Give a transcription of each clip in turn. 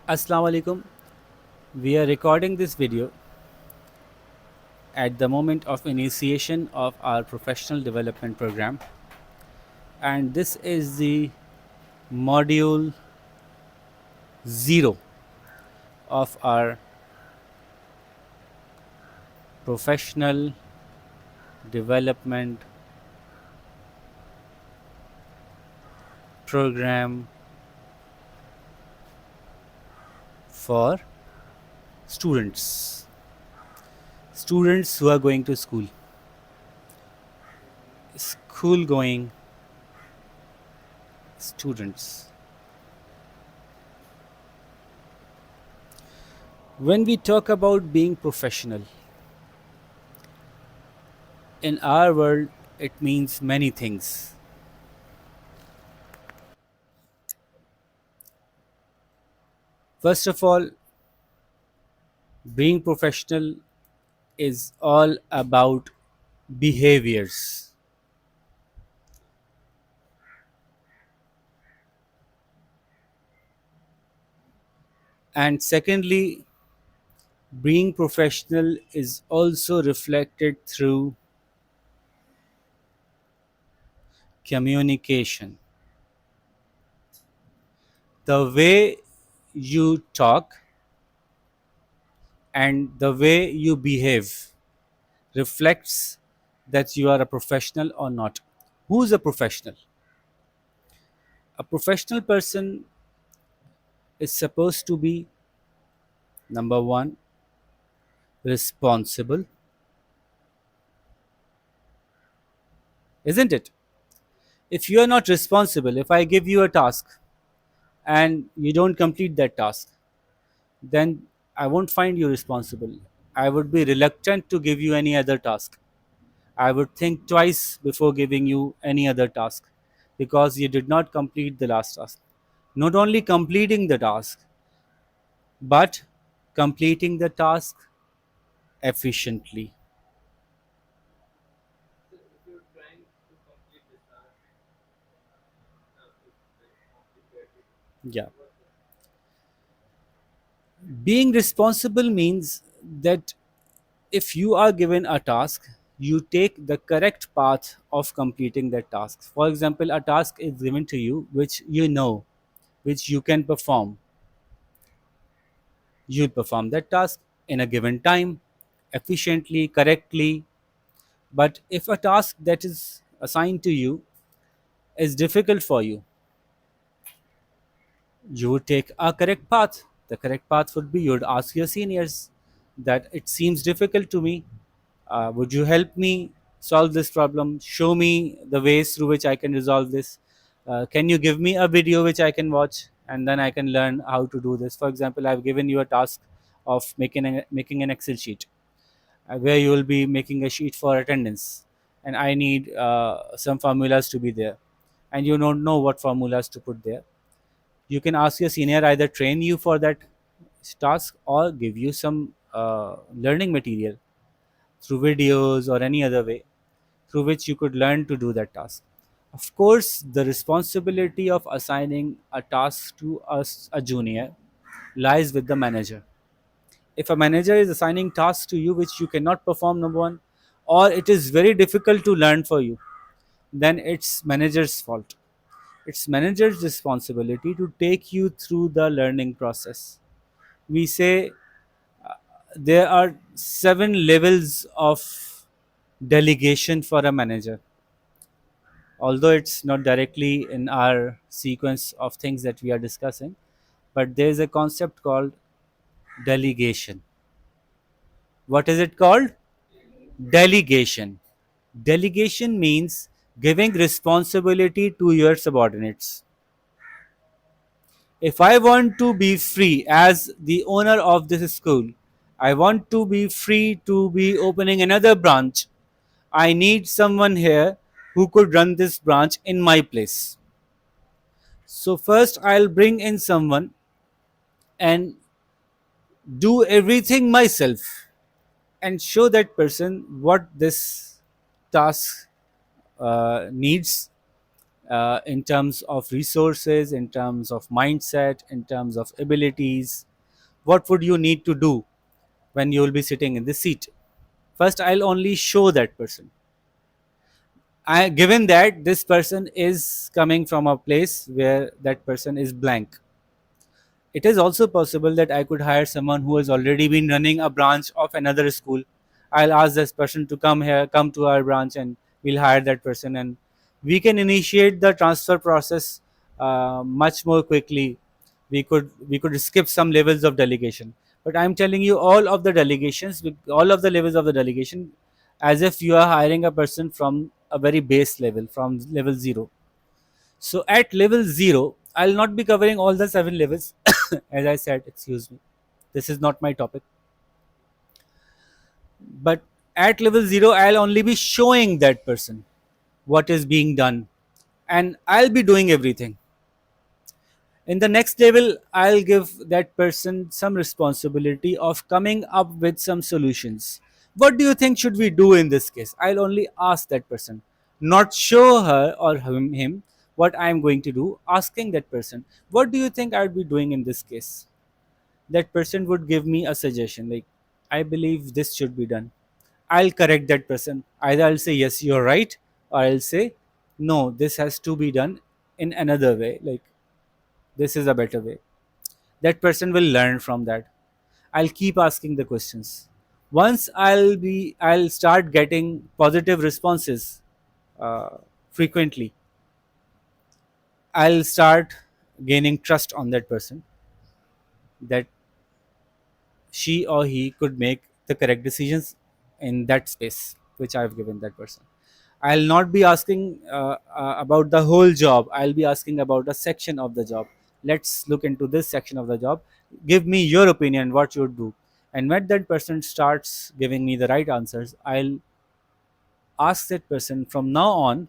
Assalamu alaikum. We are recording this video at the moment of initiation of our professional development program, and this is the module 0 of our professional development program for students who are going to school going students. When we talk about being professional in our world, it means many things. First of all, being professional is all about behaviors. And secondly, being professional is also reflected through communication. The way you talk and the way you behave reflects that you are a professional or not. Who's a professional? A professional person is supposed to be, number one, responsible, isn't it? If you are not responsible, if I give you a task and you don't complete that task, then I won't find you responsible. I would be reluctant to give you any other task. I would think twice before giving you any other task because you did not complete the last task. Not only completing the task, but completing the task efficiently. Yeah. Being responsible means that if you are given a task, you take the correct path of completing that task. For example, a task is given to you which you know, which you can perform. You'll perform that task in a given time, efficiently, correctly. But if a task that is assigned to you is difficult for you, you would take a correct path. The correct path would be you would ask your seniors that it seems difficult to me. Would you help me solve this problem? Show me the ways through which I can resolve this. Can you give me a video which I can watch and then I can learn how to do this? For example, I've given you a task of making an Excel sheet where you will be making a sheet for attendance, and I need some formulas to be there, and you don't know what formulas to put there. You can ask your senior either train you for that task or give you some learning material through videos or any other way through which you could learn to do that task. Of course, the responsibility of assigning a task to a junior lies with the manager. If a manager is assigning tasks to you which you cannot perform, number one, or it is very difficult to learn for you, then it's manager's fault. It's manager's responsibility to take you through the learning process. We say there are 7 levels of delegation for a manager, although it's not directly in our sequence of things that we are discussing, but there is a concept called delegation. What is it called? Delegation. Delegation means giving responsibility to your subordinates. If I want to be free as the owner of this school, I want to be free to be opening another branch, I need someone here who could run this branch in my place. So, first, I'll bring in someone and do everything myself and show that person what this task needs, in terms of resources, in terms of mindset, in terms of abilities. What would you need to do when you will be sitting in the seat? First, I'll only show that person. Given that this person is coming from a place where that person is blank, it is also possible that I could hire someone who has already been running a branch of another school. I'll ask this person to come here, come to our branch, and we'll hire that person, and we can initiate the transfer process much more quickly. We could skip some levels of delegation. But I'm telling you, all of the delegations, with all of the levels of the delegation, as if you are hiring a person from a very base level, from level zero. So at level 0, I'll not be covering all the 7 levels. As I said, excuse me, this is not my topic. But at level 0, I'll only be showing that person what is being done, and I'll be doing everything. In the next level, I'll give that person some responsibility of coming up with some solutions. What do you think should we do in this case? I'll only ask that person, not show her or him what I'm going to do. Asking that person, what do you think I'd be doing in this case? That person would give me a suggestion like, I believe this should be done. I'll correct that person. Either I'll say, yes, you're right, or I'll say, no, this has to be done in another way. Like, this is a better way. That person will learn from that. I'll keep asking the questions. Once I'll start getting positive responses uh, frequently, I'll start gaining trust on that person, that she or he could make the correct decisions in that space which I've given that person. I'll not be asking about the whole job. I'll be asking about a section of the job. Let's look into this section of the job. Give me your opinion, what you would do. And when that person starts giving me the right answers, I'll ask that person, from now on,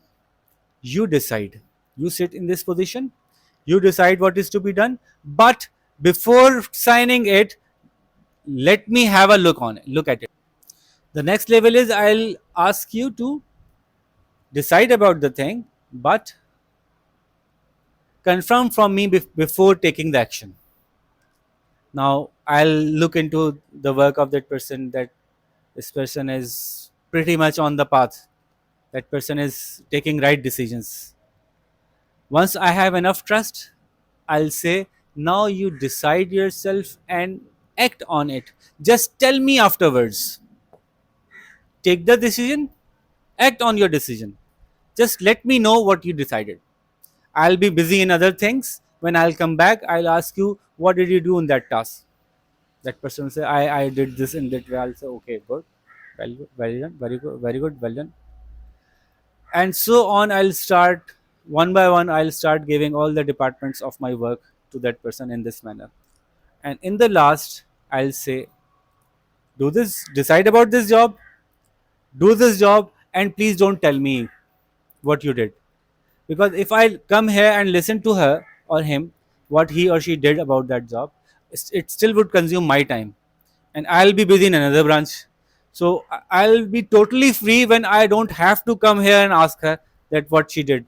you decide. You sit in this position, you decide what is to be done. But before signing it, let me have a look at it. The next level is, I'll ask you to decide about the thing, but confirm from me before taking the action. Now I'll look into the work of that person, that this person is pretty much on the path, that person is taking right decisions. Once I have enough trust, I'll say, now you decide yourself and act on it. Just tell me afterwards. Take the decision, act on your decision. Just let me know what you decided. I'll be busy in other things. When I'll come back, I'll ask you, what did you do in that task? That person will say, I did this in that way. I'll say, okay, good. Well done, very good, very good, well done. And so on, I'll start one by one, I'll start giving all the departments of my work to that person in this manner. And in the last, I'll say, do this, decide about this job, do this job, and please don't tell me what you did. Because if I come here and listen to her or him, what he or she did about that job, it still would consume my time, and I'll be busy in another branch. So I'll be totally free when I don't have to come here and ask her that what she did,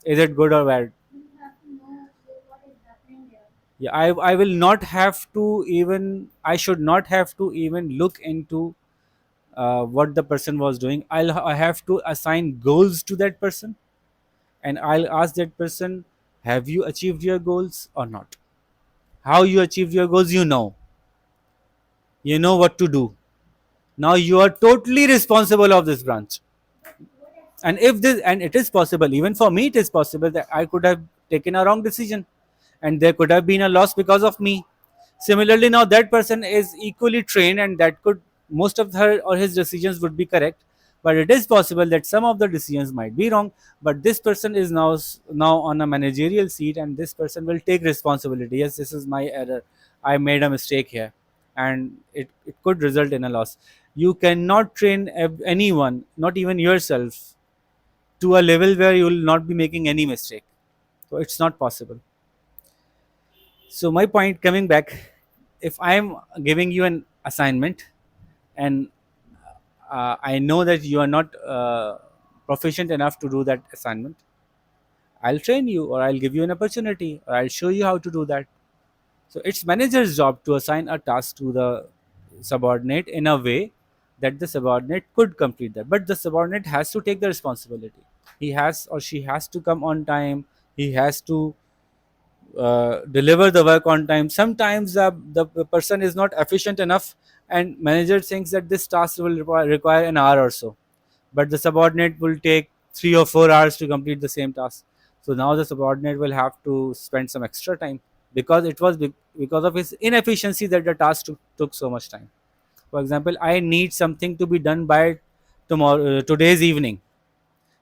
is it good or bad. Yeah, I will not have to even, I should not have to even look into what the person was doing. I have to assign goals to that person, and I'll ask that person, have you achieved your goals or not? How you achieved your goals, you know what to do. Now you are totally responsible of this branch. And if this, and it is possible, even for me it is possible that I could have taken a wrong decision, and there could have been a loss because of me. Similarly, now that person is equally trained, and that could, most of her or his decisions would be correct, but it is possible that some of the decisions might be wrong. But this person is now on a managerial seat, and this person will take responsibility. Yes, this is my error, I made a mistake here, and it could result in a loss. You cannot train anyone, not even yourself, to a level where you will not be making any mistake. So it's not possible. So my point, coming back, if I am giving you an assignment, and I know that you are not proficient enough to do that assignment, I'll train you, or I'll give you an opportunity, or I'll show you how to do that. So it's manager's job to assign a task to the subordinate in a way that the subordinate could complete that. But the subordinate has to take the responsibility. He has or she has to come on time. He has to deliver the work on time. Sometimes the person is not efficient enough, and manager thinks that this task will require an hour or so, but the subordinate will take 3 or 4 hours to complete the same task. So now the subordinate will have to spend some extra time, because it was because of his inefficiency that the task took so much time. For example, I need something to be done by tomorrow, today's evening.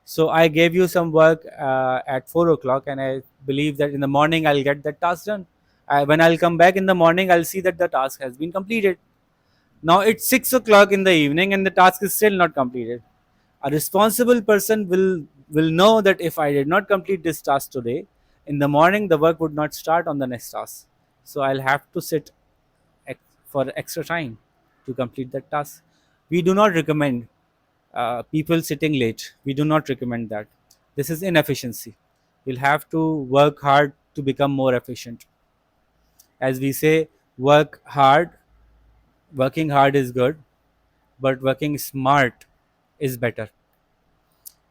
So I gave you some work at 4 o'clock, and I believe that in the morning I'll get that task done. When I'll come back in the morning, I'll see that the task has been completed. Now it's 6 o'clock in the evening, and the task is still not completed. A responsible person will know that if I did not complete this task today, in the morning the work would not start on the next task. So I'll have to sit for extra time to complete that task. We do not recommend people sitting late. We do not recommend that. This is inefficiency. You'll have to work hard to become more efficient. As we say, work hard. Working hard is good, but working smart is better.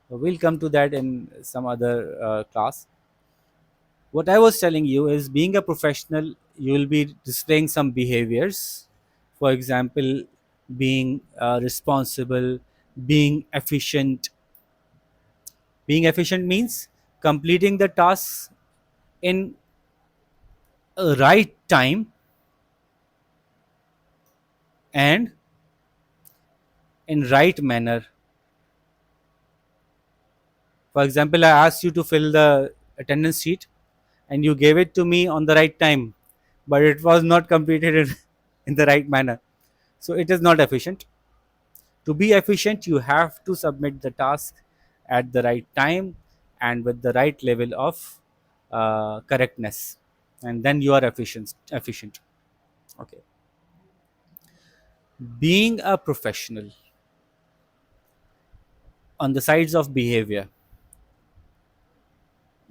We'll come to that in some other class. What I was telling you is, being a professional, you will be displaying some behaviors. For example, being responsible, being efficient. Being efficient means completing the tasks in a right time and in right manner. For example, I asked you to fill the attendance sheet, and you gave it to me on the right time, but it was not completed in the right manner. So it is not efficient. To be efficient, you have to submit the task at the right time and with the right level of correctness, and then you are efficient. Efficient. Okay. Being a professional on the sides of behavior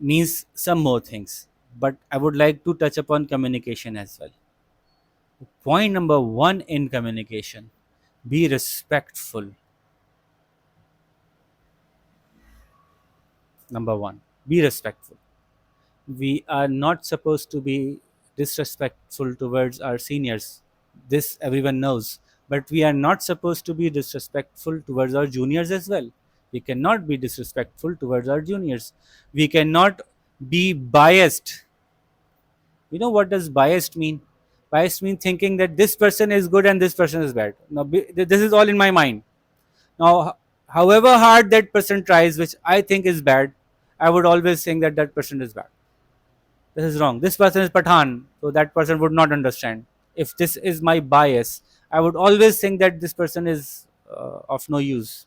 means some more things, but I would like to touch upon communication as well. Point number one in communication: be respectful. Number one, be respectful. We are not supposed to be disrespectful towards our seniors. This everyone knows. But we are not supposed to be disrespectful towards our juniors as well. We cannot be disrespectful towards our juniors. We cannot be biased. You know what does biased mean? Biased means thinking that this person is good and this person is bad. Now, this is all in my mind. Now, however hard that person tries, which I think is bad, I would always think that that person is bad. This is wrong. This person is Pathan, so that person would not understand. If this is my bias, I would always think that this person is of no use,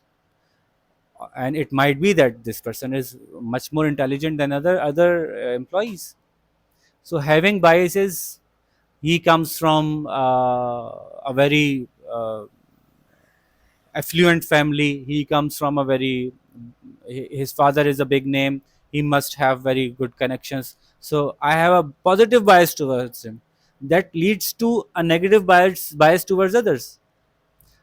and it might be that this person is much more intelligent than other employees. So having biases, he comes from a very affluent family. He comes from a very, his father is a big name. He must have very good connections. So I have a positive bias towards him. That leads to a negative bias towards others.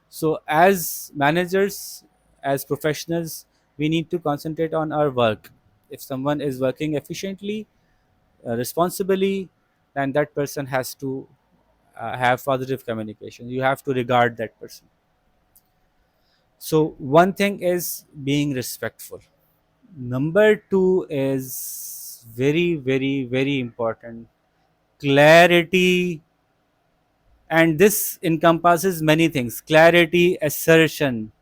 So as managers, as professionals, we need to concentrate on our work. If someone is working efficiently, responsibly, then that person has to have positive communication. You have to regard that person. So one thing is being respectful. Number two is very, very, very important: clarity. And this encompasses many things: clarity, assertion.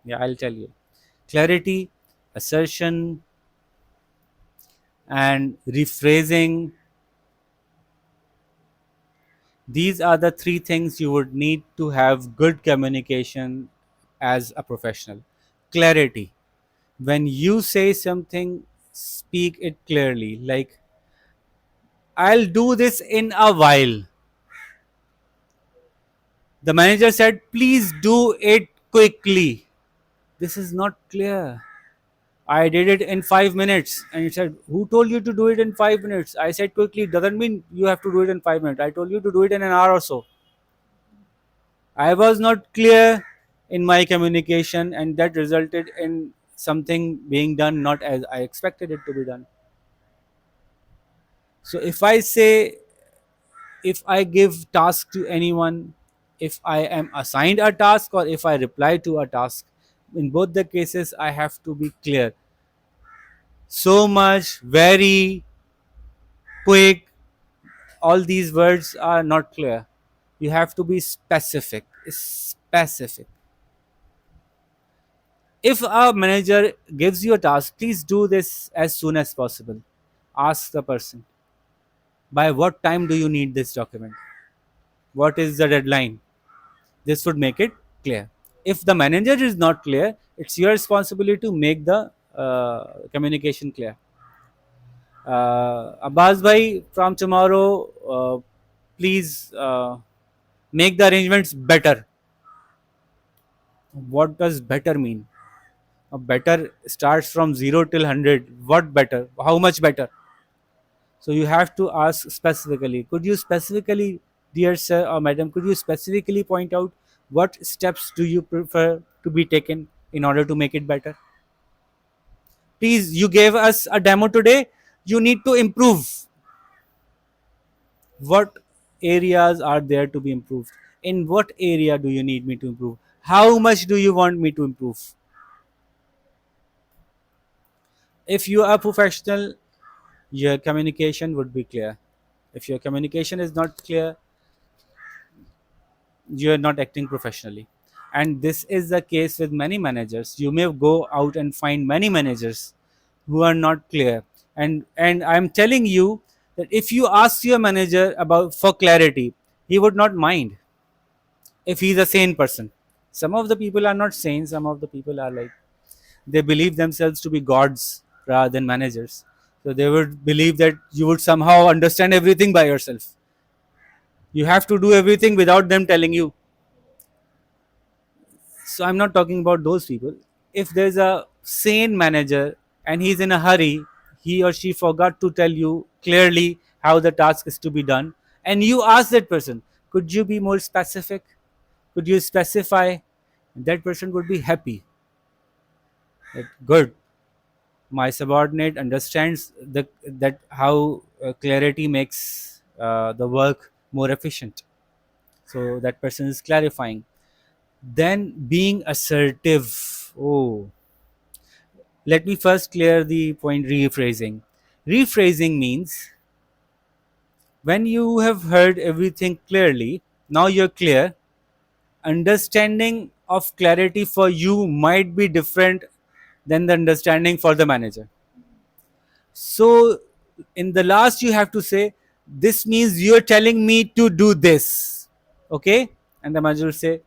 Yeah, I'll tell you. Clarity, assertion, and rephrasing. These are the three things you would need to have good communication as a professional. Clarity. When you say something, speak it clearly. Like, I'll do this in a while. The manager said, please do it quickly. This is not clear. I did it in 5 minutes. And he said, who told you to do it in 5 minutes? I said quickly, doesn't mean you have to do it in 5 minutes. I told you to do it in an hour or so. I was not clear in my communication, and that resulted in something being done not as I expected it to be done. So if I give task to anyone, if I am assigned a task or if I reply to a task, in both the cases I have to be clear. So much, very, quick, all these words are not clear. You have to be specific. Specific. If a manager gives you a task, please do this as soon as possible. Ask the person, by what time do you need this document? What is the deadline? This would make it clear. If the manager is not clear, it's your responsibility to make the communication clear. Abbas bhai, from tomorrow, please make the arrangements better. What does better mean? A better starts from 0 till 100. What better? How much better? So you have to ask specifically. Could you specifically, dear sir or madam, could you specifically point out what steps do you prefer to be taken in order to make it better? Please, you gave us a demo today. You need to improve. What areas are there to be improved? In what area do you need me to improve? How much do you want me to improve? If you are professional, your communication would be clear. If your communication is not clear, you are not acting professionally. And this is the case with many managers. You may go out and find many managers who are not clear. And I'm telling you that if you ask your manager about for clarity, he would not mind if he's a sane person. Some of the people are not sane, some of the people are like, they believe themselves to be gods rather than managers. So they would believe that you would somehow understand everything by yourself. You have to do everything without them telling you. So I'm not talking about those people. If there's a sane manager and he's in a hurry, he or she forgot to tell you clearly how the task is to be done, and you ask that person, could you be more specific? Could you specify? That person would be happy. That good. My subordinate understands that how clarity makes the work more efficient. So that person is clarifying. Then being assertive. Oh, let me first clear the point rephrasing. Rephrasing means when you have heard everything clearly, now you're clear. Understanding of clarity for you might be different than the understanding for the manager. So, in the last, you have to say, this means you're telling me to do this. Okay? And the manager will say,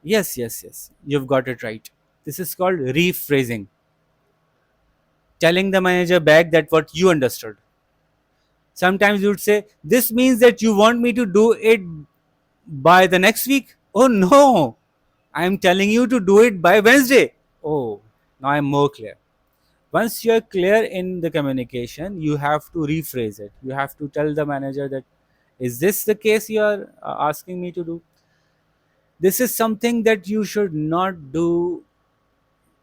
yes, yes, yes, you've got it right. This is called rephrasing. Telling the manager back that what you understood. Sometimes you would say, this means that you want me to do it by the next week. Oh no, I'm telling you to do it by Wednesday. Oh, now I'm more clear. Once you're clear in the communication, you have to rephrase it. You have to tell the manager that, is this the case you are asking me to do? This is something that you should not do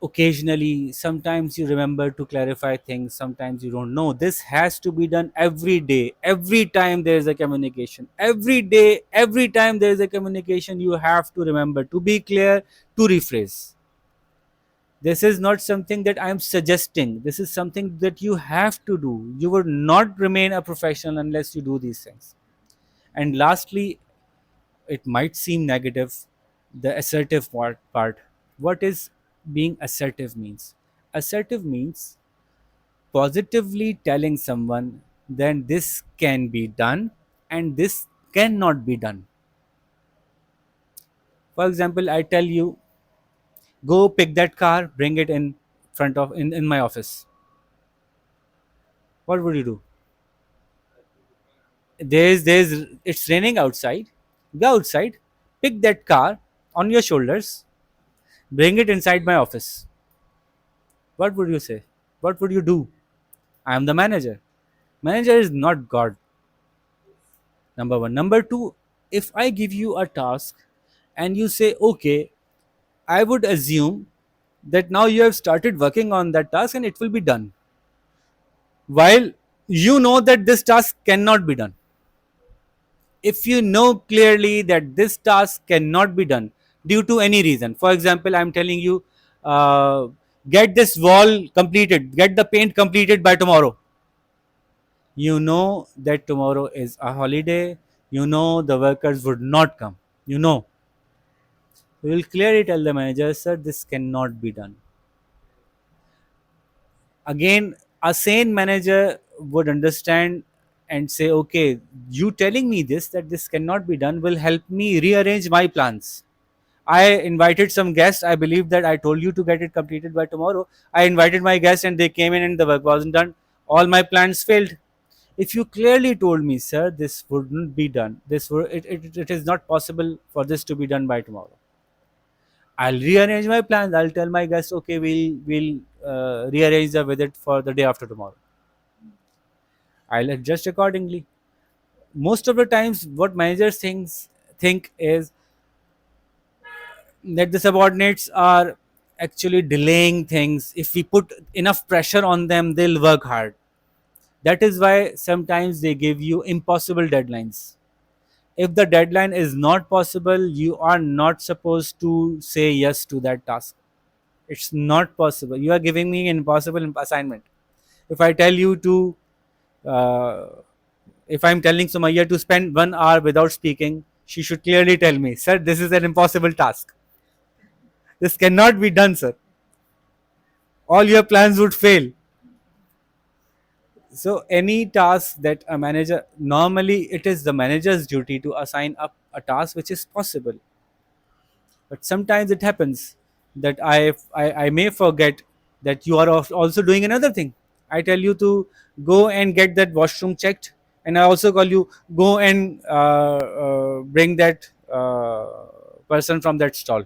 occasionally. Sometimes you remember to clarify things, sometimes you don't know. This has to be done every day. Every time there is a communication, every day, every time there is a communication, you have to remember to be clear, to rephrase. This is not something that I am suggesting. This is something that you have to do. You would not remain a professional unless you do these things. And lastly, it might seem negative, the assertive part. What is being assertive means? Assertive means positively telling someone then this can be done and this cannot be done. For example, I tell you, go pick that car, bring it in front of in my office. What would you do? There's it's raining outside. Go outside, pick that car on your shoulders, bring it inside my office. What would you say? What would you do? I am the manager. Manager is not God. Number one. Number two, if I give you a task and you say, okay, I would assume that now you have started working on that task and it will be done. While you know that this task cannot be done. If you know clearly that this task cannot be done due to any reason, for example, I'm telling you, uh, get this wall completed, get the paint completed by tomorrow. You know that tomorrow is a holiday, you know the workers would not come, you know. You will clearly tell the manager, sir, this cannot be done. Again, a sane manager would understand and say, okay, you telling me this, that this cannot be done, will help me rearrange my plans. I invited some guests. I believe that I told you to get it completed by tomorrow. I invited my guests and they came in and the work wasn't done. All my plans failed. If you clearly told me, sir, this wouldn't be done, it is not possible for this to be done by tomorrow. I'll rearrange my plans. I'll tell my guests, okay, we'll rearrange the visit for the day after tomorrow. I'll adjust accordingly. Most of the times, what managers think is that the subordinates are actually delaying things. If we put enough pressure on them, they'll work hard. That is why sometimes they give you impossible deadlines. If the deadline is not possible, you are not supposed to say yes to that task. It's not possible. You are giving me an impossible assignment. If I tell you to, uh, if I'm telling Sumaya to spend 1 hour without speaking, she should clearly tell me, sir, this is an impossible task. This cannot be done, sir. All your plans would fail. So, any task that a manager, normally it is the manager's duty to assign up a task which is possible. But sometimes it happens that I may forget that you are also doing another thing. I tell you to go and get that washroom checked, and I also call you, go and bring that person from that stall.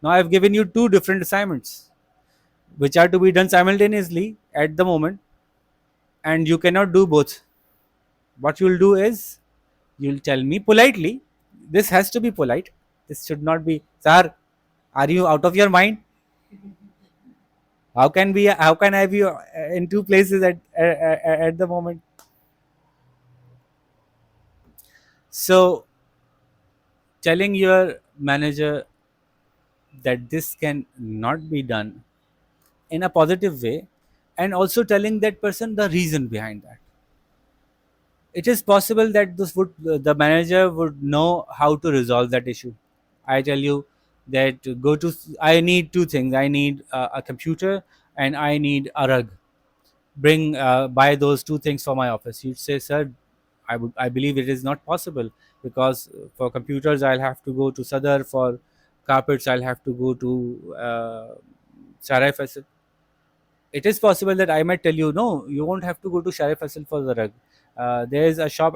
Now I've given you two different assignments which are to be done simultaneously at the moment, and you cannot do both. What you'll do is, you'll tell me politely, this has to be polite, this should not be, sir, are you out of your mind? How can I be in two places at the moment? So telling your manager that this can not be done in a positive way, and also telling that person the reason behind that. It is possible that the manager would know how to resolve that issue. I tell you that, go to, I need two things. I need a computer and I need a rug. Bring buy those two things for my office. You'd say, sir, I believe it is not possible, because for computers I'll have to go to Sadar, for carpets I'll have to go to Sarai Faisal. It is possible that I might tell you, no, you won't have to go to Sharif Faisal for the rug. There is a shop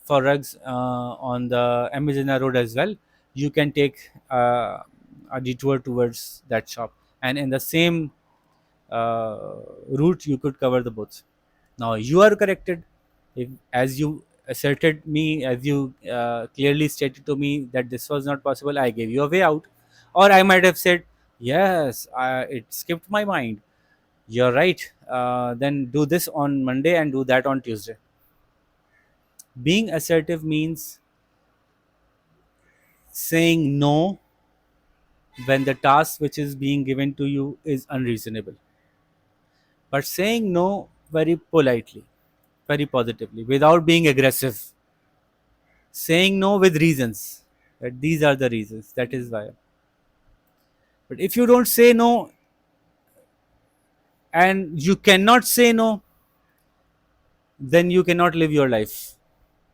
for rugs on the Amazina Road as well. You can take a detour towards that shop, and in the same route, you could cover the both. Now you are corrected. If, as you asserted me, as you clearly stated to me that this was not possible, I gave you a way out. Or I might have said, yes, it skipped my mind, you're right. Then do this on Monday and do that on Tuesday. Being assertive means saying no when the task which is being given to you is unreasonable, but saying no very politely, very positively, without being aggressive. Saying no with reasons, that these are the reasons, that is why. But if you don't say no, and you cannot say no, then you cannot live your life,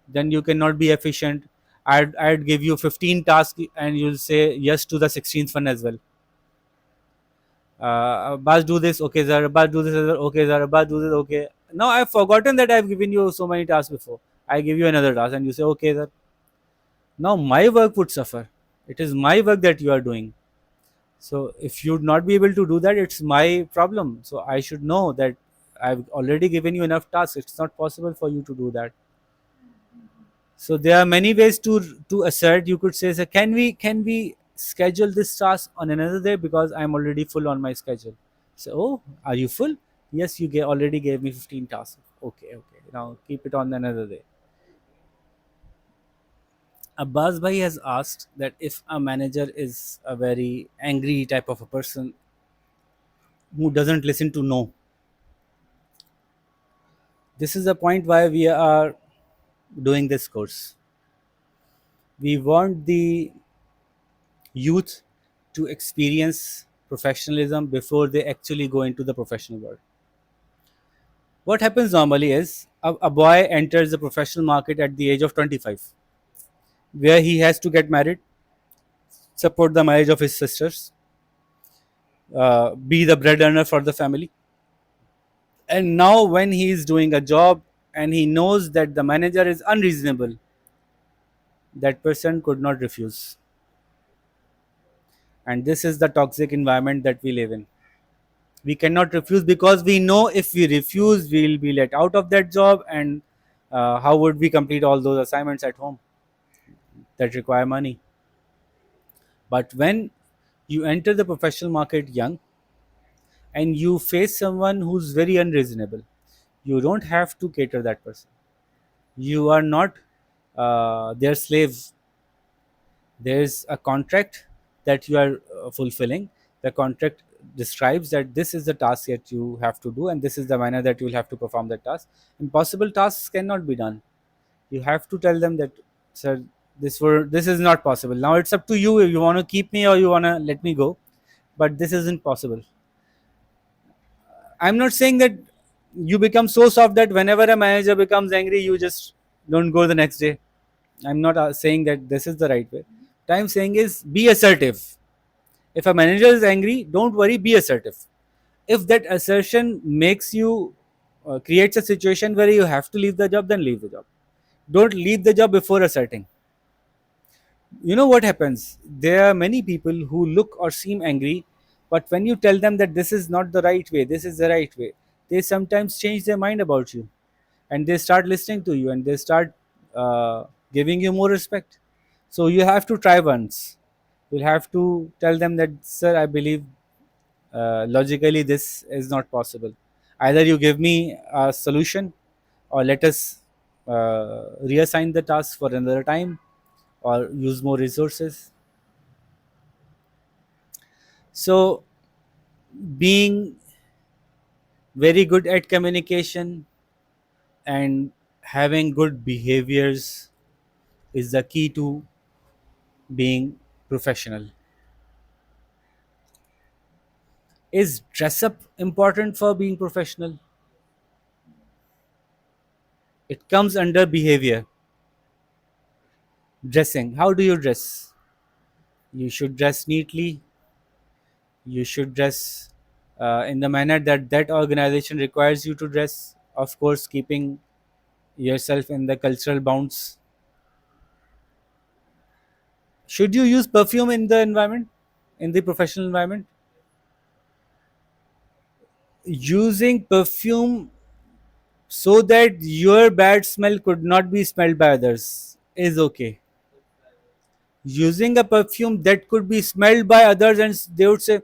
then you cannot be efficient. I'd give you 15 tasks and you'll say yes to the 16th one as well. Bas, do this, okay sir. Bas, do this, sir. Okay sir. Bas, do this, okay. Now I've forgotten that I've given you so many tasks before. I give you another task and you say, okay sir. Now my work would suffer. It is my work that you are doing. So if you'd not be able to do that, it's my problem. So I should know that I've already given you enough tasks. It's not possible for you to do that. So there are many ways to assert. You could say, so can we schedule this task on another day because I'm already full on my schedule. So, oh, are you full? Yes, already gave me 15 tasks. Okay, okay. Now keep it on another day. Abbas Bhai has asked that if a manager is a very angry type of a person who doesn't listen to no, this is the point why we are doing this course. We want the youth to experience professionalism before they actually go into the professional world. What happens normally is a boy enters the professional market at the age of 25, where he has to get married, support the marriage of his sisters, be the bread earner for the family. And now, when he is doing a job and he knows that the manager is unreasonable, that person could not refuse. And this is the toxic environment that we live in. We cannot refuse because we know if we refuse, we'll be let out of that job. And how would we complete all those assignments at home that require money? But when you enter the professional market young and you face someone who's very unreasonable, you don't have to cater that person. You are not their slave. There's a contract that you are fulfilling. The contract describes that this is the task that you have to do and this is the manner that you will have to perform the task. Impossible tasks cannot be done. You have to tell them that, sir, this is not possible. Now it's up to you if you want to keep me or you want to let me go, but this isn't possible. I'm not saying that you become so soft that whenever a manager becomes angry you just don't go the next day. I'm not saying that this is the right way. What I'm saying is be assertive. If a manager is angry, don't worry, be assertive. If that assertion makes you creates a situation where you have to leave the job, then leave the job. Don't leave the job before asserting. You know what happens? There are many people who look or seem angry, but when you tell them that this is not the right way, this is the right way, they sometimes change their mind about you and they start listening to you and they start uh, giving you more respect. So you have to try once. You'll have to tell them that, sir, I believe logically this is not possible. Either you give me a solution or let us reassign the task for another time or use more resources. So being very good at communication and having good behaviors is the key to being professional. Is dress up important for being professional? It comes under behavior. Dressing. How do you dress? You should dress neatly. You should dress in the manner that that organization requires you to dress. Of course, keeping yourself in the cultural bounds. Should you use perfume in the environment, in the professional environment? Using perfume so that your bad smell could not be smelled by others is okay. Using a perfume that could be smelled by others and they would say,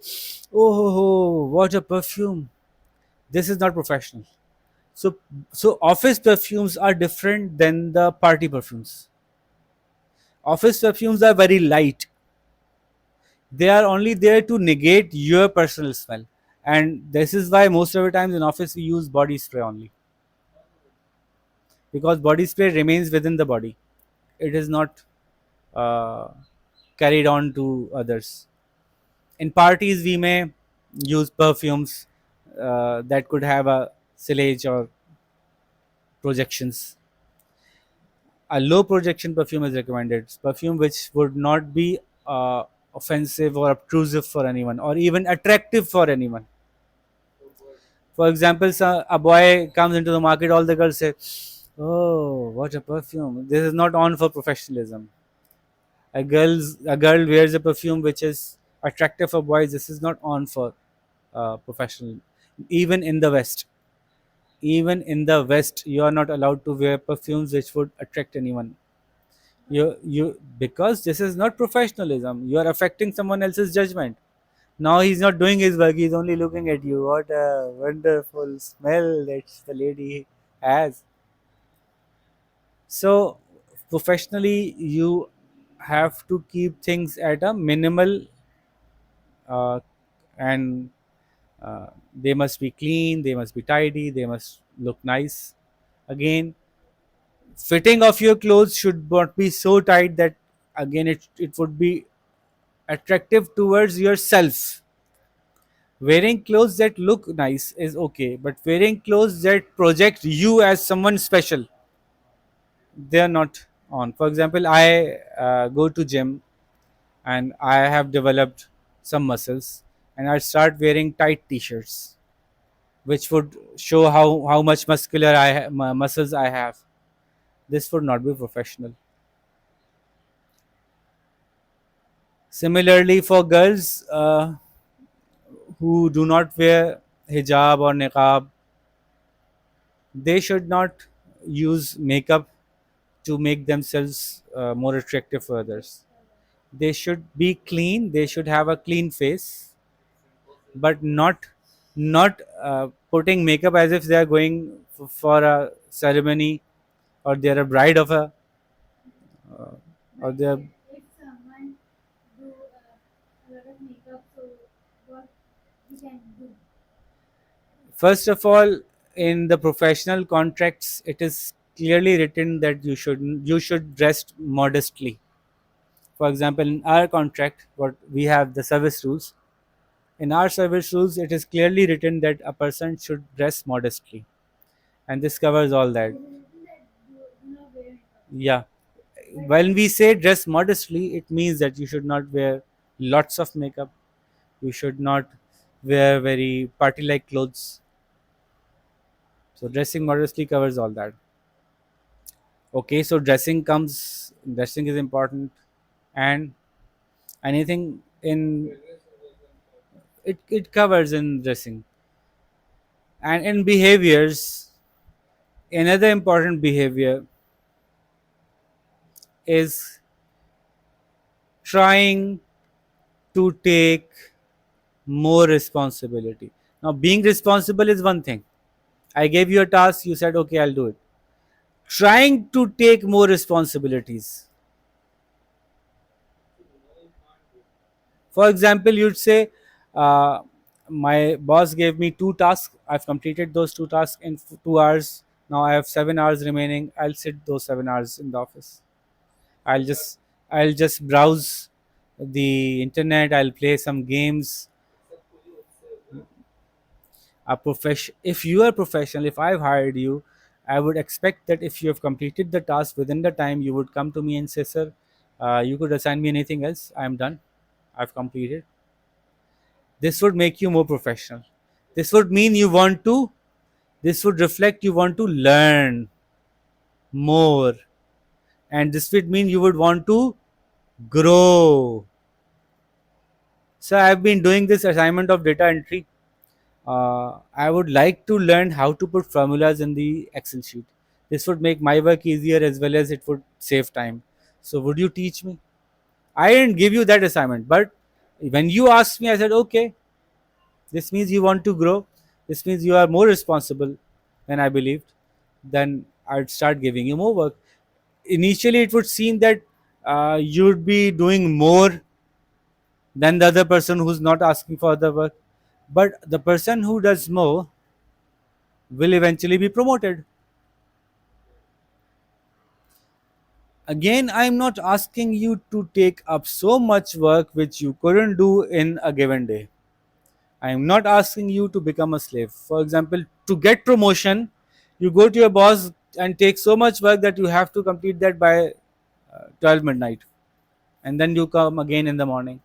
oh, what a perfume, this is not professional. So office perfumes are different than the party perfumes. Office perfumes are very light. They are only there to negate your personal smell. And this is why most of the times in office we use body spray only, because body spray remains within the body. It is not uh, carried on to others. In parties, we may use perfumes that could have a sillage or projections. A low projection perfume is recommended. Perfume which would not be offensive or obtrusive for anyone, or even attractive for anyone. For example, a boy comes into the market, all the girls say, "Oh, what a perfume!" This is not on for professionalism. A girl wears a perfume which is attractive for boys. This is not on for professional. Even in the West, even in the West, you are not allowed to wear perfumes which would attract anyone. You Because this is not professionalism. You are affecting someone else's judgment. Now he's not doing his work. He's only looking at you. What a wonderful smell that the lady has. So professionally, you have to keep things at a minimal, uh, and they must be clean, they must be tidy, they must look nice. Again, fitting of your clothes should not be so tight that again it would be attractive towards yourself. Wearing clothes that look nice is okay, but wearing clothes that project you as someone special, they are not on. For example, I go to gym and I have developed some muscles, and I start wearing tight t-shirts which would show how much muscles I have. This would not be professional. Similarly, for girls who do not wear hijab or niqab, they should not use makeup to make themselves more attractive for others. They should be clean. They should have a clean face, but not putting makeup as if they are going for a ceremony, or they are a bride of a, or they are. First of all, in the professional contracts, it is clearly written that you should dress modestly. For example, in our contract, what we have the service rules. In our service rules, it is clearly written that a person should dress modestly, and this covers all that. Yeah, when we say dress modestly, it means that you should not wear lots of makeup. You should not wear very party-like clothes. So dressing modestly covers all that. Okay, so dressing is important, and anything in it covers in dressing. And in behaviors, another important behavior is trying to take more responsibility. Now, being responsible is one thing. I gave you a task, you said, okay, I'll do it. Trying to take more responsibilities. For example, you'd say, uh, my boss gave me two tasks. I've completed those two tasks in 2 hours. Now I have 7 hours remaining. I'll sit those 7 hours in the office. I'll just I'll just browse the internet. I'll play some games. If you are professional, if I've hired you, I would expect that if you have completed the task within the time, you would come to me and say, sir, you could assign me anything else. I'm done. I've completed. This would make you more professional. This would mean you want to, this would reflect you want to learn more. And this would mean you would want to grow. So I've been doing this assignment of data entry. I would like to learn how to put formulas in the Excel sheet. This would make my work easier as well as it would save time. So would you teach me? I didn't give you that assignment, but when you asked me, I said, okay, this means you want to grow. This means you are more responsible than I believed. Then I'd start giving you more work. Initially, it would seem that you'd be doing more than the other person who's not asking for the work. But the person who does more will eventually be promoted. Again, I'm not asking you to take up so much work which you couldn't do in a given day. I am not asking you to become a slave. For example, to get promotion, you go to your boss and take so much work that you have to complete that by 12 midnight, and then you come again in the morning.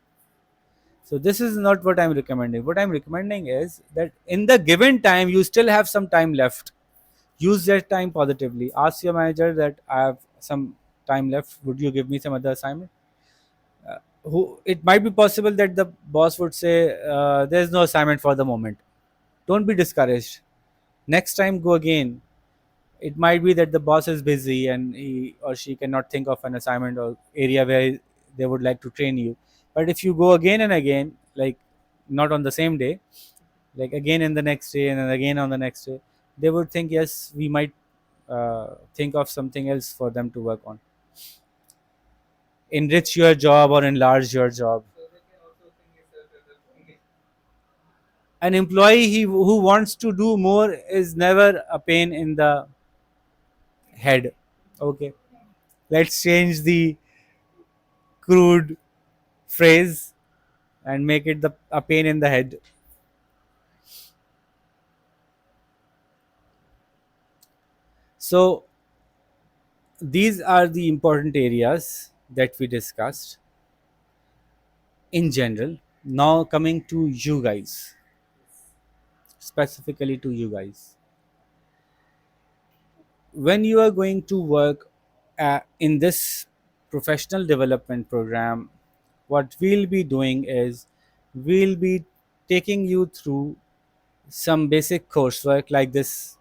So this is not what I'm recommending. What I'm recommending is that in the given time, you still have some time left. Use that time positively. Ask your manager that I have some time left. Would you give me some other assignment? who it might be possible that the boss would say, there's no assignment for the moment. Don't be discouraged. Next time, go again. It might be that the boss is busy and he or she cannot think of an assignment or area where they would like to train you. But if you go again and again, like not on the same day, like again in the next day and then again on the next day, they would think, yes, we might think of something else for them to work on. Enrich your job or enlarge your job. An employee who wants to do more is never a pain in the head. Okay, let's change the crude phrase and make it a pain in the head. So these are the important areas that we discussed in general. Now coming to you guys, specifically to you guys, when you are going to work in this professional development program, what we'll be doing is we'll be taking you through some basic coursework like this.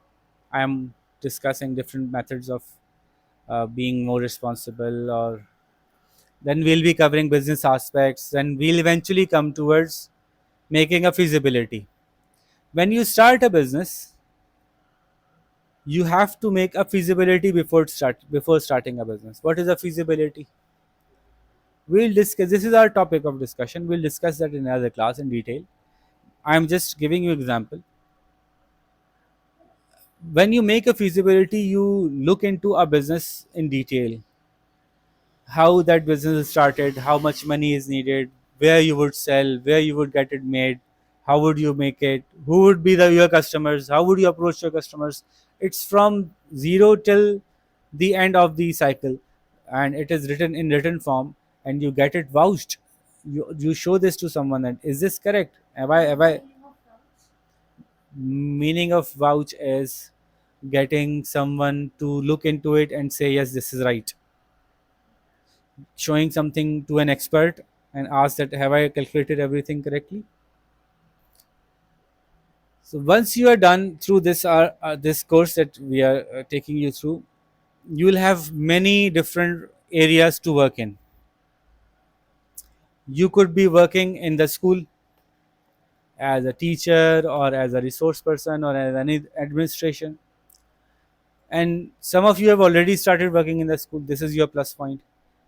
I'm discussing different methods of being more responsible, or then we'll be covering business aspects, then we'll eventually come towards making a feasibility. When you start a business, you have to make a feasibility before starting a business. What is a feasibility? We'll discuss, this is our topic of discussion, we'll discuss that in another class in detail. I'm just giving you example. When you make a feasibility, you look into a business in detail, how that business is started, how much money is needed, where you would sell, where you would get it made, how would you make it, who would be your customers, how would you approach your customers. It's from zero till the end of the cycle, and it is written in written form, and you get it vouched. You show this to someone, and is this correct? Have I Meaning of vouch is getting someone to look into it and say, yes, this is right. Showing something to an expert and ask that, have I calculated everything correctly? So once you are done through this course that we are taking you through, you will have many different areas to work in. You could be working in the school as a teacher or as a resource person or as any administration, and some of you have already started working in the school. This is your plus point.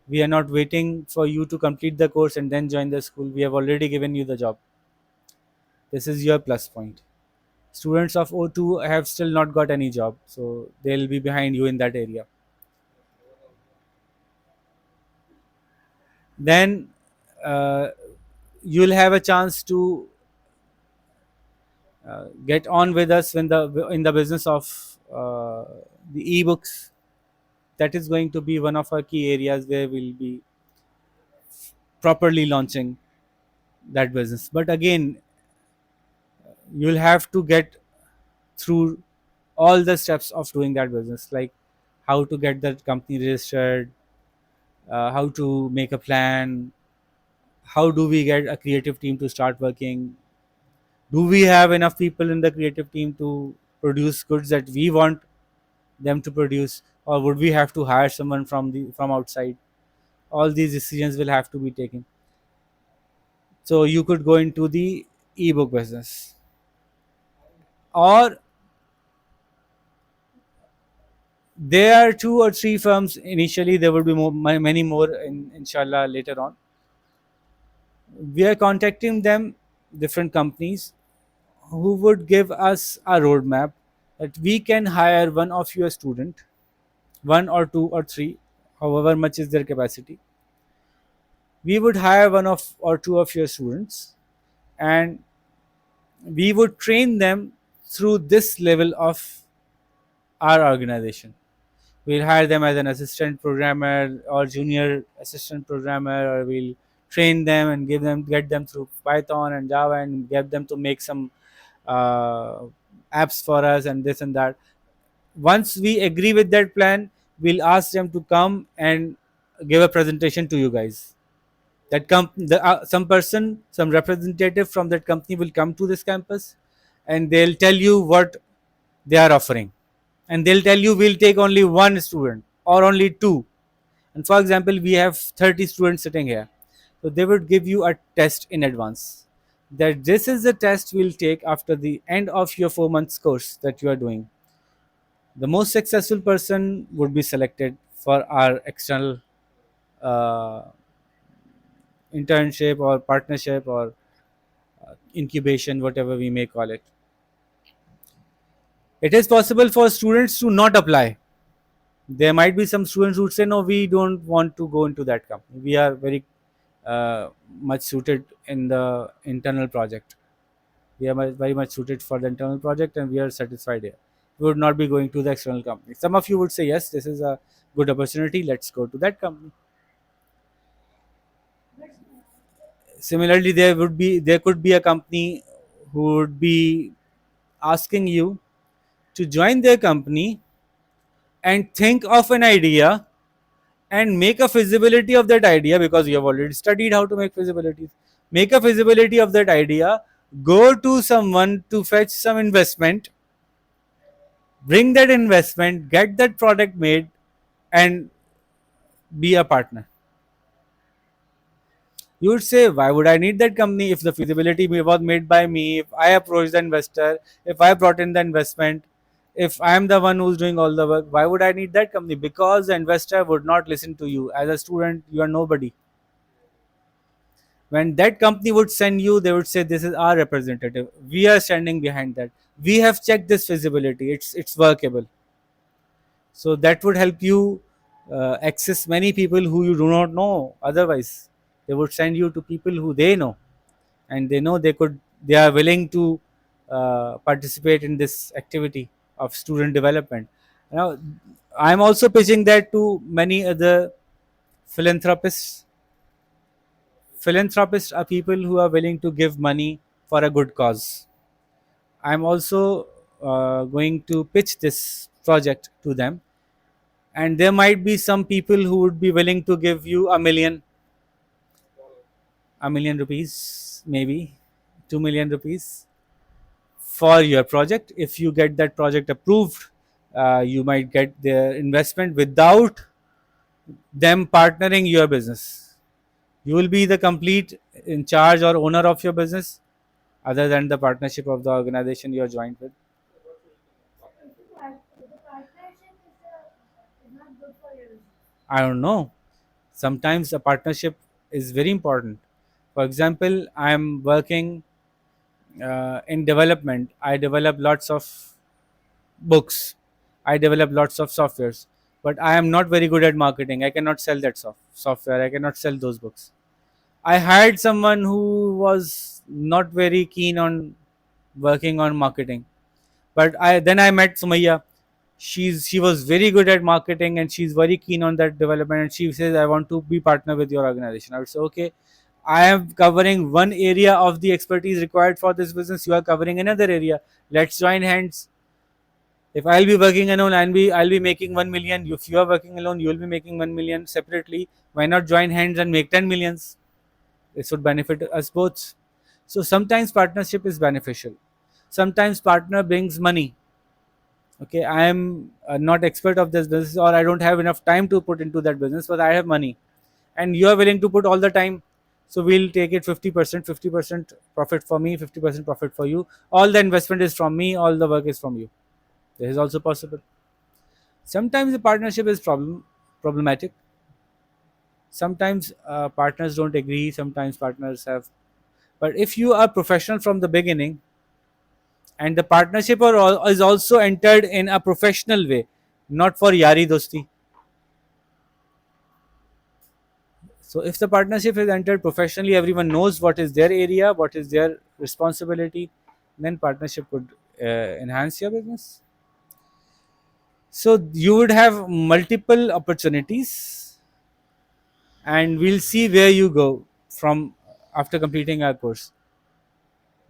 We are not waiting for you to complete the course and then join the school. We have already given you the job. This is your plus point. Students of O2 have still not got any job, so they'll be behind you in that area. Then uh, you'll have a chance to get on with us in the business of the ebooks. That is going to be one of our key areas where we'll be properly launching that business. But again, you'll have to get through all the steps of doing that business, like how to get that company registered, how to make a plan, how do we get a creative team to start working, do we have enough people in the creative team to produce goods that we want them to produce, or would we have to hire someone from outside. All these decisions will have to be taken. So you could go into the ebook business, or there are two or three firms initially. There will be many more inshallah later on. We are contacting them, different companies who would give us a roadmap that we can hire one of your student, one or two or three, however much is their capacity. We would hire one of or two of your students, and we would train them through this level of our organization. We'll hire them as an assistant programmer or junior assistant programmer, or we'll train them and get them through Python and Java and get them to make some uh, apps for us and this and that. Once we agree with that plan, we'll ask them to come and give a presentation to you guys. Some person, some representative from that company will come to this campus, and they'll tell you what they are offering, and they'll tell you we'll take only one student or only two. And for example, we have 30 students sitting here, so they would give you a test in advance, that this is the test we'll take after the end of your 4 months course that you are doing. The most successful person would be selected for our external uh, internship or partnership or incubation, whatever we may call it. It is possible for students to not apply. There might be some students who would say, no, we don't want to go into that company. We are very much suited in the internal project. We are very much suited for the internal project, and we are satisfied here. We would not be going to the external company. Some of you would say, yes, this is a good opportunity. Let's go to that company. Similarly, there could be a company who would be asking you to join their company and think of an idea and make a feasibility of that idea, because you have already studied how to make feasibilities. Make a feasibility of that idea, go to someone to fetch some investment, bring that investment, get that product made, and be a partner. You would say, why would I need that company if the feasibility was made by me, if I approached the investor, if I brought in the investment, if I am the one who's doing all the work, why would I need that company? Because the investor would not listen to you. As a student, you are nobody. When that company would send you, they would say, this is our representative. We are standing behind that. We have checked this feasibility. It's workable. So that would help you access many people who you do not know otherwise. They would send you to people who they know, and they know they are willing to participate in this activity of student development. Now, I'm also pitching that to many other philanthropists. Philanthropists are people who are willing to give money for a good cause. I'm also going to pitch this project to them, and there might be some people who would be willing to give you a million rupees, maybe 2 million rupees for your project. If you get that project approved, you might get their investment without them partnering your business. You will be the complete in charge or owner of your business, other than the partnership of the organization you are joined with. I don't know. Sometimes a partnership is very important. For example, I am working in development. I develop lots of books. I develop lots of softwares, but I am not very good at marketing. I cannot sell that software. I cannot sell those books. I hired someone who was not very keen on working on marketing. But I met Sumaya. She was very good at marketing, and she's very keen on that development. And she says, "I want to be partner with your organization." I would say, "Okay, I am covering one area of the expertise required for this business. You are covering another area. Let's join hands. If I'll be working alone, I'll be making 1 million. If you are working alone, you will be making 1 million separately. Why not join hands and make 10 millions? This would benefit us both." So sometimes partnership is beneficial. Sometimes partner brings money. Okay, I am not expert of this business, or I don't have enough time to put into that business, but I have money, and you are willing to put all the time. So we'll take it 50%, 50% profit for me, 50% profit for you. All the investment is from me, all the work is from you. This is also possible. Sometimes the partnership is problematic. Sometimes partners don't agree. Sometimes partners have. But if you are professional from the beginning, and the partnership is also entered in a professional way, not for yari dosti. So if the partnership is entered professionally, everyone knows what is their area, what is their responsibility, then partnership could enhance your business. So you would have multiple opportunities, and we'll see where you go from after completing our course.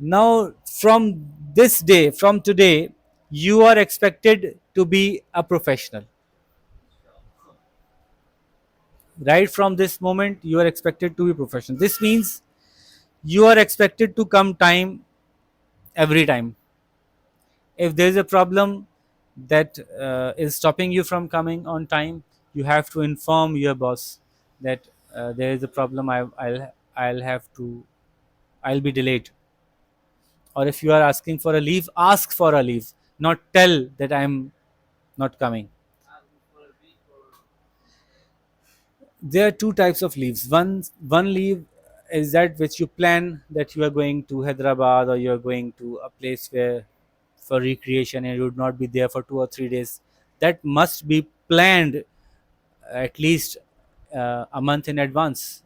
Now, from this day, from today, you are expected to be a professional. Right from this moment, you are expected to be professional. This means you are expected to come time every time. If there is a problem that is stopping you from coming on time, you have to inform your boss that there is a problem. I'll have to. I'll be delayed. Or if you are asking for a leave, ask for a leave, not tell that I'm not coming. There are two types of leaves. One leave is that which you plan, that you are going to Hyderabad or you are going to a place where for recreation and you would not be there for 2 or 3 days. That must be planned at least a month in advance,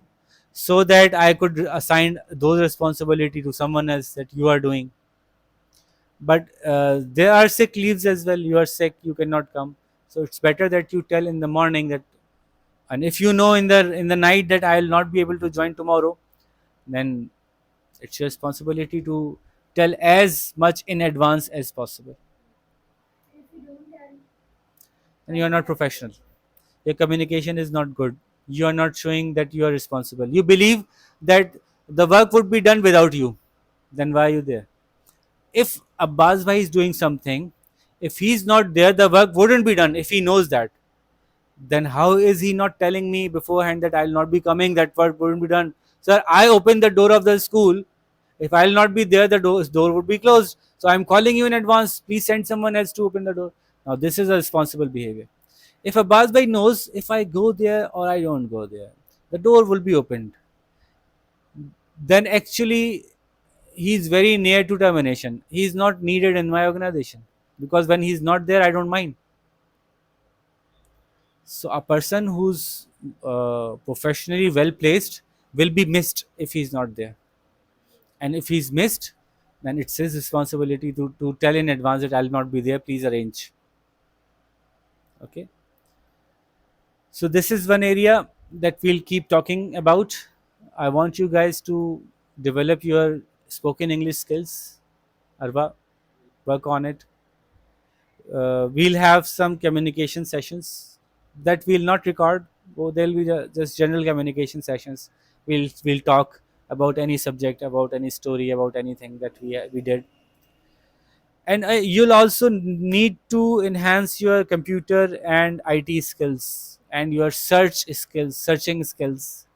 so that I could assign those responsibility to someone else that you are doing. But there are sick leaves as well. You are sick, you cannot come. So it's better that you tell in the morning that, and if you know in the night that I'll not be able to join tomorrow, then it's your responsibility to tell as much in advance as possible. And you are not professional. Your communication is not good. You are not showing that you are responsible. You believe that the work would be done without you. Then why are you there? If Abbas bhai is doing something, if he's not there, the work wouldn't be done. If he knows that, then how is he not telling me beforehand that I'll not be coming, that work wouldn't be done? Sir, I opened the door of the school. If I'll not be there, the door would be closed. So I'm calling you in advance. Please send someone else to open the door. Now, this is a responsible behavior. If Abbas bhai knows if I go there or I don't go there, the door will be opened. Then actually, he's very near to termination. He's not needed in my organization, because when he's not there, I don't mind. So a person who's professionally well placed will be missed if he's not there, and if he's missed, then it's his responsibility to tell in advance that I'll not be there. Please arrange. Okay. So this is one area that we'll keep talking about. I want you guys to develop your spoken English skills. Arba, work on it. We'll have some communication sessions that we'll not record. They'll be just general communication sessions. We'll talk about any subject, about any story, about anything that we did. And you'll also need to enhance your computer and IT skills and your searching skills,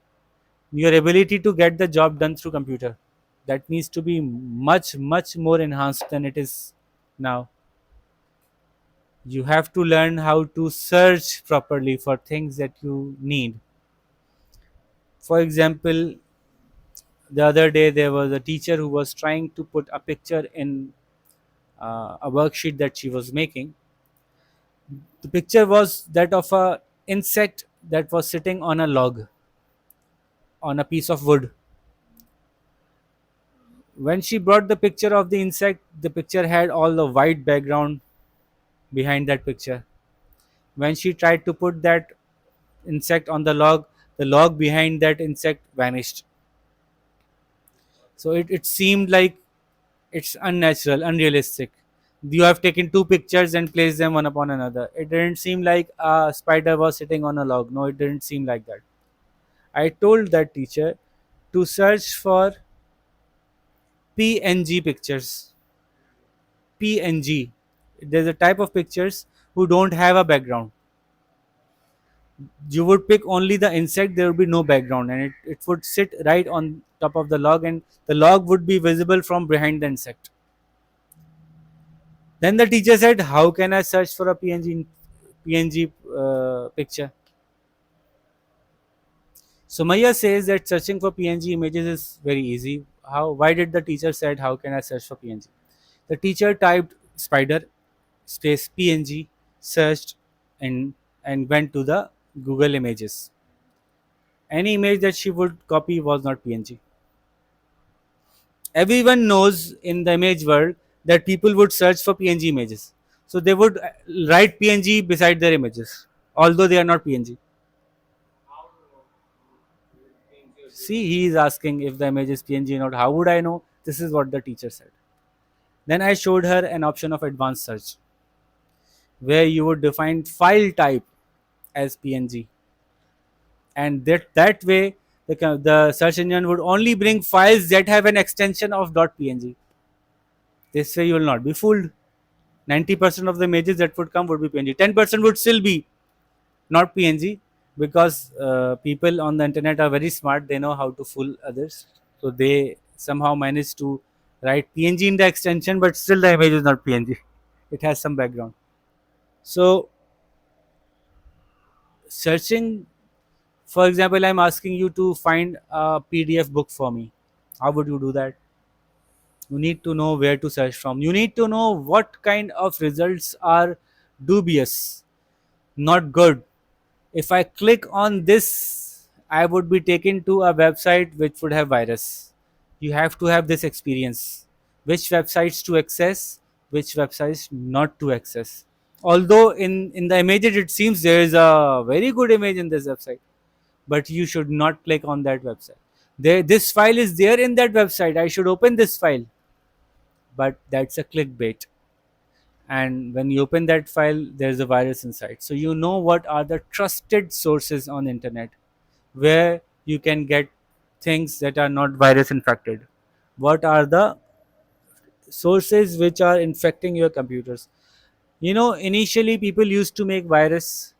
your ability to get the job done through computer. That needs to be much more enhanced than it is now. You have to learn how to search properly for things that you need. For example, the other day there was a teacher who was trying to put a picture in a worksheet that she was making. The picture was that of a insect that was sitting on a log, on a piece of wood. When she brought the picture of the insect, the picture had all the white background behind that picture. When she tried to put that insect on the log behind that insect vanished. So it seemed like it's unnatural, unrealistic. You have taken two pictures and placed them one upon another. It didn't seem like a spider was sitting on a log. No, it didn't seem like that. I told that teacher to search for PNG pictures. PNG. There's a type of pictures who don't have a background. You would pick only the insect, there would be no background, and it would sit right on top of the log, and the log would be visible from behind the insect. Then the teacher said, how can I search for a PNG picture? Sumaya says that searching for PNG images is very easy. How? Why did the teacher said, how can I search for PNG? The teacher typed spider space PNG, searched, and went to the Google images. Any image that she would copy was not PNG. Everyone knows in the image world that people would search for PNG images. So they would write PNG beside their images, although they are not PNG. See, he is asking if the image is PNG or not. How would I know? This is what the teacher said. Then I showed her an option of advanced search where you would define file type as PNG. and that way the search engine would only bring files that have an extension of .png. This way you will not be fooled. 90% of the images that would come would be png. 10% would still be not png, because people on the internet are very smart. They know how to fool others, so they somehow manage to write png in the extension, but still the image is not png. It has some background. So searching, for example, I'm asking you to find a PDF book for me. How would you do that? You need to know where to search from. You need to know what kind of results are dubious, not good. If I click on this, I would be taken to a website which would have virus. You have to have this experience. Which websites to access, which websites not to access. Although in the images it seems there is a very good image in this website, but you should not click on that website. This file is there in that website. I should open this file, but that's a clickbait. And when you open that file, there's a virus inside. So you know what are the trusted sources on internet where you can get things that are not virus infected. What are the sources which are infecting your computers? Initially people used to make virus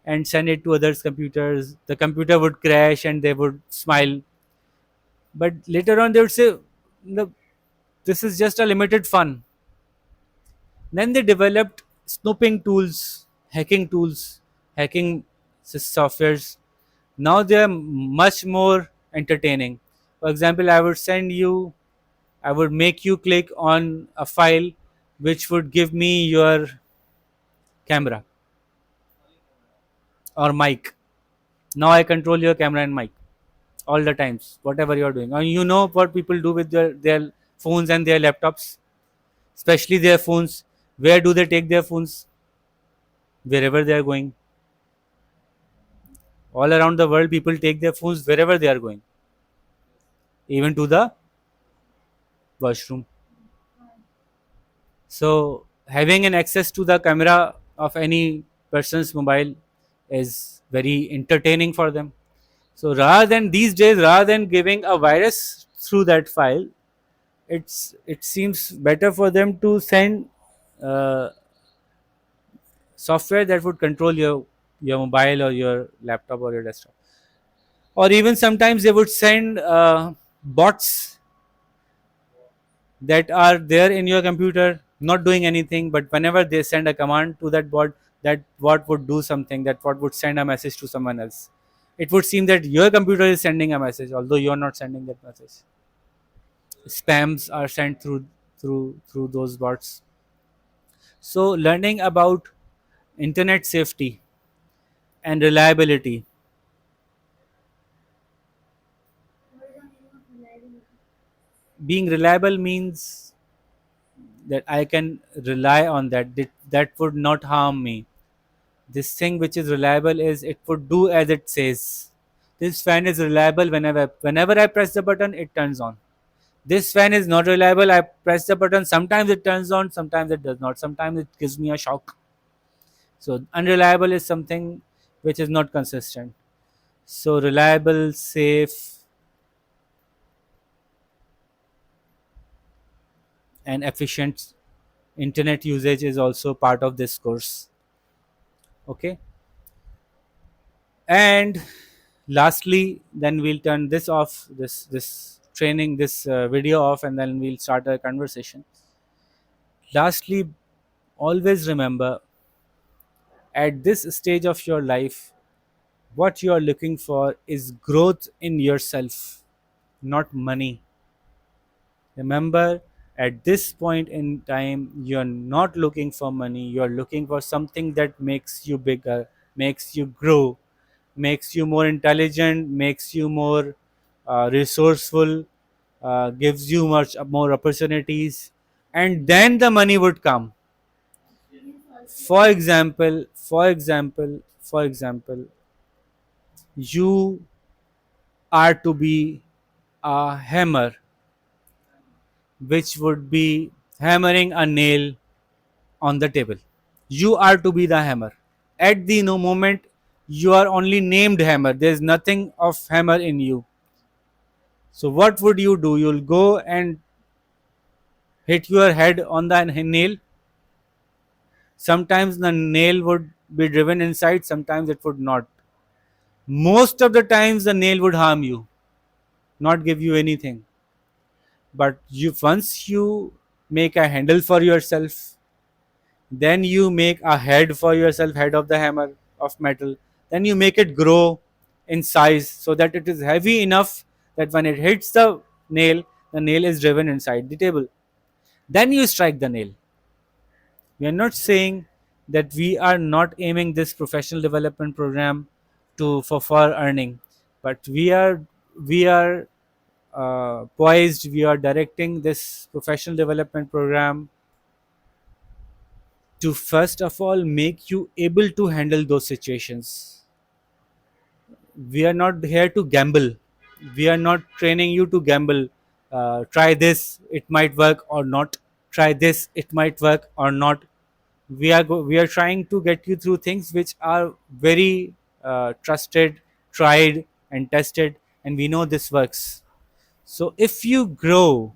and send it to others computers. The computer would crash and they would smile, but later on they would say, no, this is just a limited fun. Then they developed snooping tools, hacking softwares. Now they are much more entertaining. For example, I would make you click on a file which would give me your camera or mic. Now I control your camera and mic all the times, whatever you're doing. And you know what people do with their phones and their laptops, especially their phones. Where do they take their phones? Wherever they are going. All around the world, people take their phones wherever they are going, even to the washroom. So having an access to the camera of any person's mobile is very entertaining for them. So rather than these days, rather than giving a virus through that file, it seems better for them to send uh, software that would control your mobile or your laptop or your desktop. Or even sometimes they would send bots that are there in your computer not doing anything, but whenever they send a command to that bot would do something. That bot would send a message to someone else. It would seem that your computer is sending a message, although you're not sending that message. Spams are sent through those bots. So learning about internet safety and reliability. Being reliable means that I can rely on that would not harm me. This thing which is reliable is it would do as it says. This fan is reliable. Whenever I press the button, it turns on. This fan is not reliable. I press the button, sometimes it turns on, sometimes it does not. Sometimes it gives me a shock. So unreliable is something which is not consistent. So reliable, safe, and efficient internet usage is also part of this course. Okay. And lastly, then we'll turn this off, this training, this video off, and then we'll start a conversation. Lastly, always remember, at this stage of your life, what you are looking for is growth in yourself, not money. Remember, at this point in time, you're not looking for money. You're looking for something that makes you bigger, makes you grow, makes you more intelligent, makes you more resourceful, gives you much more opportunities, and then the money would come. For example, you are to be a hammer, which would be hammering a nail on the table. You are to be the hammer. At the no moment, You are only named hammer. There's nothing of hammer in you. So what would you do? You'll go and hit your head on the nail. Sometimes the nail would be driven inside, sometimes it would not. Most of the times the nail would harm you, not give you anything. But you, once you make a handle for yourself, then you make a head for yourself, head of the hammer of metal, then you make it grow in size so that it is heavy enough that when it hits the nail is driven inside the table. Then you strike the nail. We are not saying that we are not aiming this professional development program for earning, but we are poised. We are directing this professional development program to first of all make you able to handle those situations. We are not here to gamble. We are not training you to gamble. Try this, it might work or not. Try this, it might work or not. We are trying to get you through things which are very trusted, tried and tested, and we know this works. So if you grow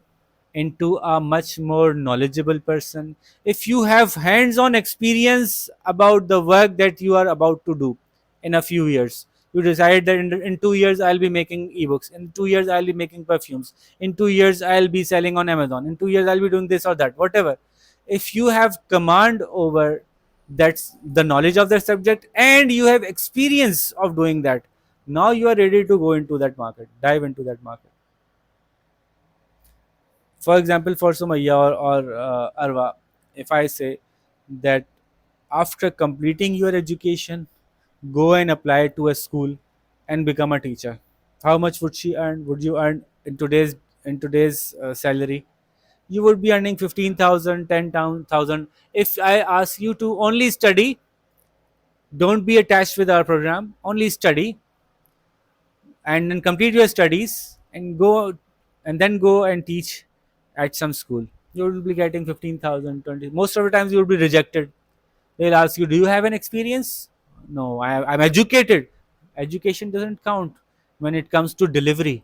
into a much more knowledgeable person, if you have hands on experience about the work that you are about to do in a few years, you decide that in 2 years I'll be making ebooks, in 2 years I'll be making perfumes, in 2 years I'll be selling on Amazon, in 2 years I'll be doing this or that, whatever. If you have command over that's the knowledge of that subject and you have experience of doing that, now you are ready to go into that market, dive into that market. For example, for Sumaya or Arwa, if I say that after completing your education, go and apply to a school and become a teacher, how much would she earn? Would you earn in today's salary? You would be earning 15,000, 10,000. If I ask you to only study, don't be attached with our program, only study and then complete your studies and then go and teach at some school, you will be getting 15,000, 20. Most of the times you will be rejected. They'll ask you, do you have an experience? No, I'm educated. Education doesn't count when it comes to delivery.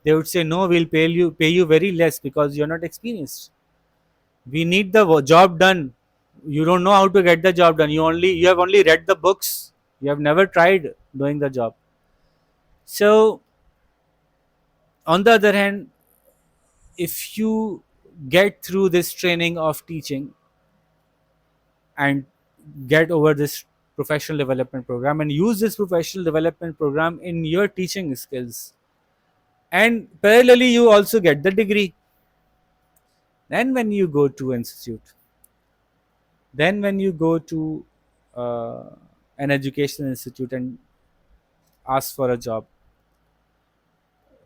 They would say, no, we'll pay you very less because you're not experienced. We need the job done. You don't know how to get the job done. You have only read the books. You have never tried doing the job. So on the other hand, if you get through this training of teaching and get over this professional development program and use this professional development program in your teaching skills, and parallelly you also get the degree, then when you go to institute, then when you go to uh, an educational institute and ask for a job,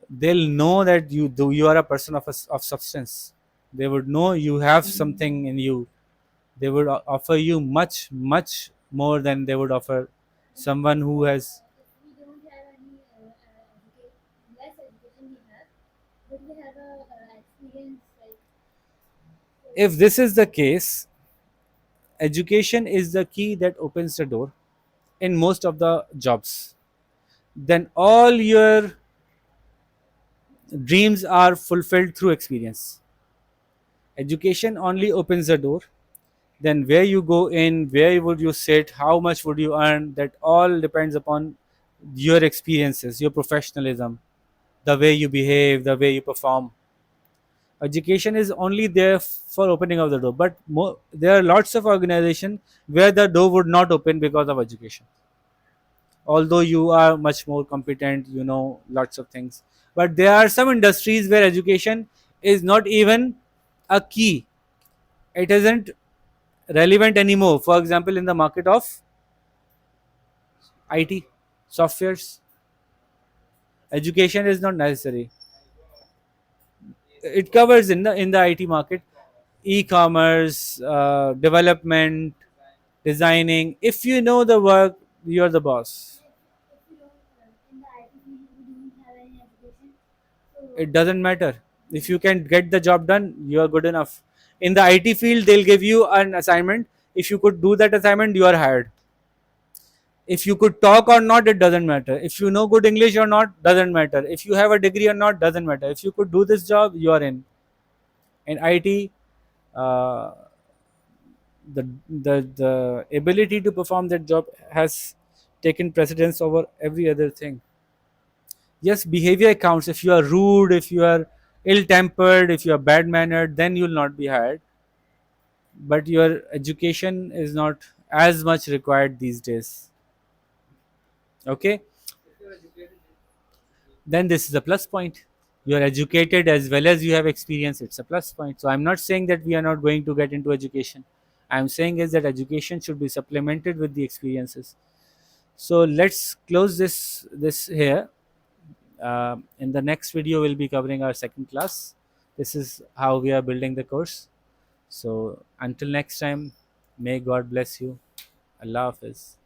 they'll know that you are a person of substance. They would know you have something in you. They would offer you much much more than they would offer someone who has. We don't have any less education we have, but we have a experience like so. If this is the case, education is the key that opens the door in most of the jobs. Then all your dreams are fulfilled through experience. Education only opens the door. Then where you go in, where would you sit, how much would you earn, that all depends upon your experiences, your professionalism, the way you behave, the way you perform. Education is only there for opening of the door, but there are lots of organizations where the door would not open because of education. Although you are much more competent, you know lots of things, but there are some industries where education is not even a key. It isn't relevant anymore. For example, in the market of IT softwares, education is not necessary. It covers in the IT market, e-commerce, development, designing. If you know the work, you're the boss. If we don't in the IT field we don't have any education, so It doesn't matter. If you can get the job done, you are good enough. In the IT field, they'll give you an assignment. If you could do that assignment, you are hired. If you could talk or not, it doesn't matter. If you know good English or not, doesn't matter. If you have a degree or not, doesn't matter. If you could do this job, you are in IT. uh, the ability to perform that job has taken precedence over every other thing. Yes, behavior counts. If you are rude, if you are ill tempered, if you are bad mannered, then you will not be hired. But your education is not as much required these days. Okay, then this is a plus point. You are educated as well as you have experience, it's a plus point. So I'm not saying that we are not going to get into education. I'm saying is that education should be supplemented with the experiences. So let's close this here. In the next video we'll be covering our second class. This is how we are building the course. So until next time, may God bless you. Allah Hafiz.